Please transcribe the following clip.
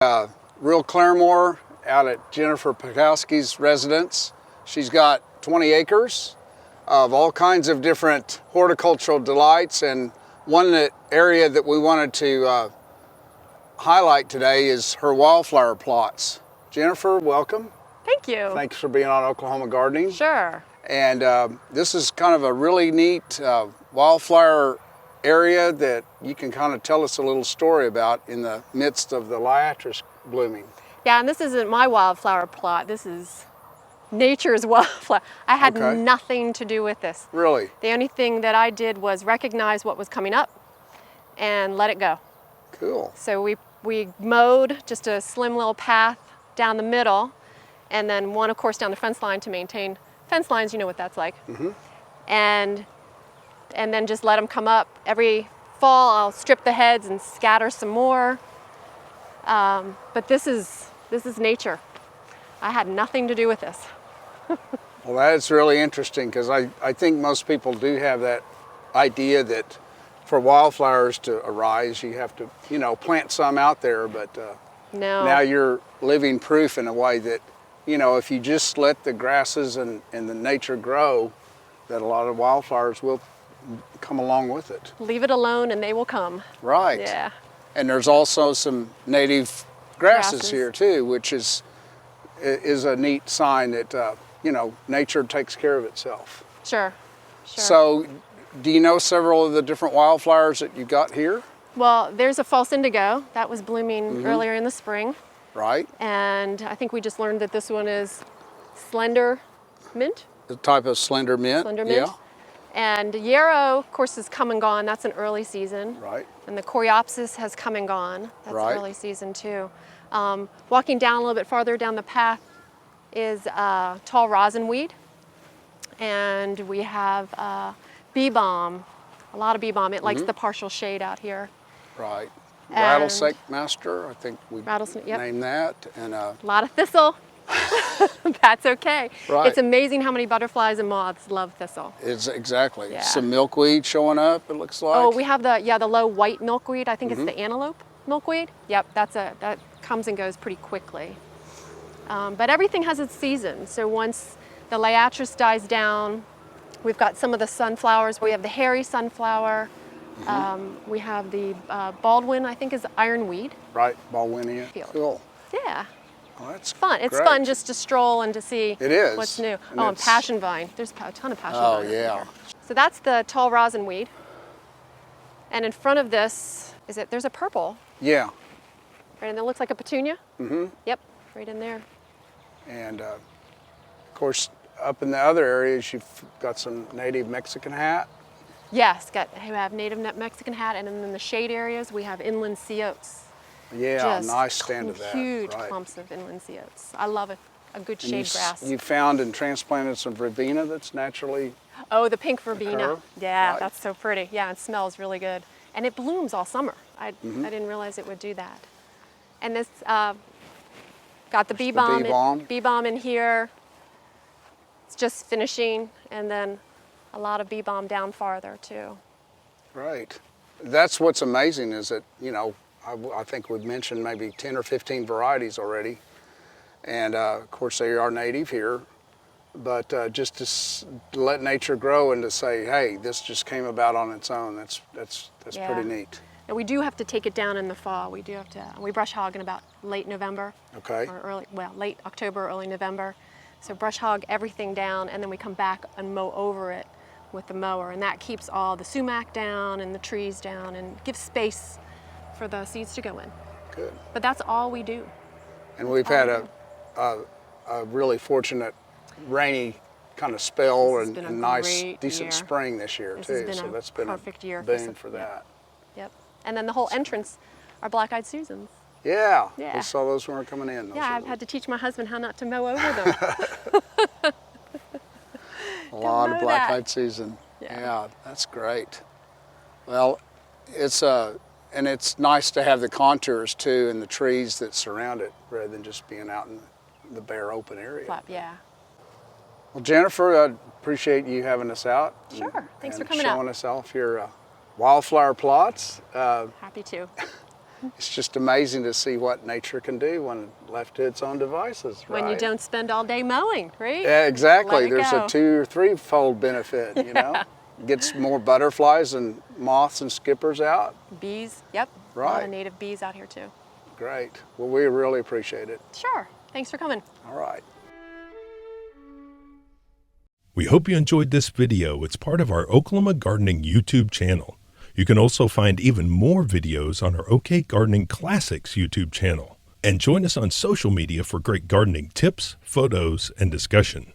Real Claremore out at Jennifer Podowski's residence. She's got 20 acres of all kinds of different horticultural delights, and one area that we wanted to highlight today is her wildflower plots. Jennifer, welcome. Thank you. Thanks for being on Oklahoma Gardening. Sure. And this is kind of a really neat wildflower area that you can kind of tell us a little story about in the midst of the liatris blooming. Yeah, and this isn't my wildflower plot. This is nature's wildflower. I had nothing to do with this. Really? The only thing that I did was recognize what was coming up and let it go. Cool. So we mowed just a slim little path down the middle, and then one, of course, down the fence line to maintain fence lines. You know what that's like. Mm-hmm. And then just let them come up. Every fall, I'll strip the heads and scatter some more. But this is nature. I had nothing to do with this. Well, that's really interesting, because I think most people do have that idea that for wildflowers to arise, you have to, plant some out there, but No. now you're living proof in a way that, if you just let the grasses and the nature grow, that a lot of wildflowers will come along with it. Leave it alone and they will come. Right. Yeah. And there's also some native grasses here too, which is a neat sign that, nature takes care of itself. Sure. So, do you know several of the different wildflowers that you got here? Well, there's a false indigo that was blooming earlier in the spring. Right. And I think we just learned that this one is slender mint. The type of slender mint. Slender mint. Yeah. And yarrow, of course, has come and gone. That's an early season. Right. And the coreopsis has come and gone. That's early season too. Walking down a little bit farther down the path is tall rosinweed. And we have bee balm, a lot of bee balm. It likes the partial shade out here. Right. Rattlesnake master, I think we yep. named that. And a lot of thistle. That's okay. Right. It's amazing how many butterflies and moths love thistle. It's exactly. Yeah. Some milkweed showing up, it looks like. Oh, we have the low white milkweed. I think it's the antelope milkweed. Yep, that comes and goes pretty quickly. But everything has its season. So once the liatris dies down, we've got some of the sunflowers. We have the hairy sunflower. We have the Baldwin, I think is ironweed. Right, Baldwinia. Cool. Yeah. Well, that's fun. It's great. fun just to stroll and to see what's new. And passion vine. There's a ton of passion vine. Oh, yeah. Here. So that's the tall rosinweed. And in front of this, there's a purple. Yeah. Right, and it looks like a petunia. Mm-hmm. Yep, right in there. And of course, up in the other areas, you've got some native Mexican hat. Yes, we have native Mexican hat, and in the shade areas, we have inland sea oats. Yeah, nice stand of that. Huge clumps of inland sea oats. I love a good shade grass. You found and transplanted some verbena that's naturally. Oh, the pink verbena. Occur? Yeah, Right. that's so pretty. Yeah, it smells really good. And it blooms all summer. I didn't realize it would do that. And this got the bee balm in here. It's just finishing, and then a lot of bee balm down farther too. Right. That's what's amazing is that, I think we've mentioned maybe 10 or 15 varieties already. And of course they are native here, but just to let nature grow and to say, hey, this just came about on its own, that's pretty neat. And we do have to take it down in the fall. We brush hog in about late November. Okay. Or late October, early November. So brush hog everything down, and then we come back and mow over it with the mower, and that keeps all the sumac down and the trees down and gives space for the seeds to go in. Good. But that's all we do. And we've had a really fortunate rainy kind of spell and nice, decent spring this year too. So that's been a perfect year boon for that. Yep. And then the whole entrance are black-eyed Susans. Yeah. We saw those when we were coming in. Yeah, I've had to teach my husband how not to mow over them. A lot of black-eyed Susan. Yeah, that's great. Well, and it's nice to have the contours too and the trees that surround it rather than just being out in the bare open area. Yeah. Well, Jennifer, I appreciate you having us out. Sure. Thanks for coming out. Showing us off your wildflower plots. Happy to. it's just amazing to see what nature can do when left to its own devices. When you don't spend all day mowing, right? Yeah, exactly. Let it There's go. a 2 or 3-fold benefit, you know. Gets more butterflies and moths and skippers out. Bees, yep. A lot Right. of native bees out here too. Great. Well, we really appreciate it. Sure. Thanks for coming. All right. We hope you enjoyed this video. It's part of our Oklahoma Gardening YouTube channel. You can also find even more videos on our OK Gardening Classics YouTube channel. And join us on social media for great gardening tips, photos, and discussion.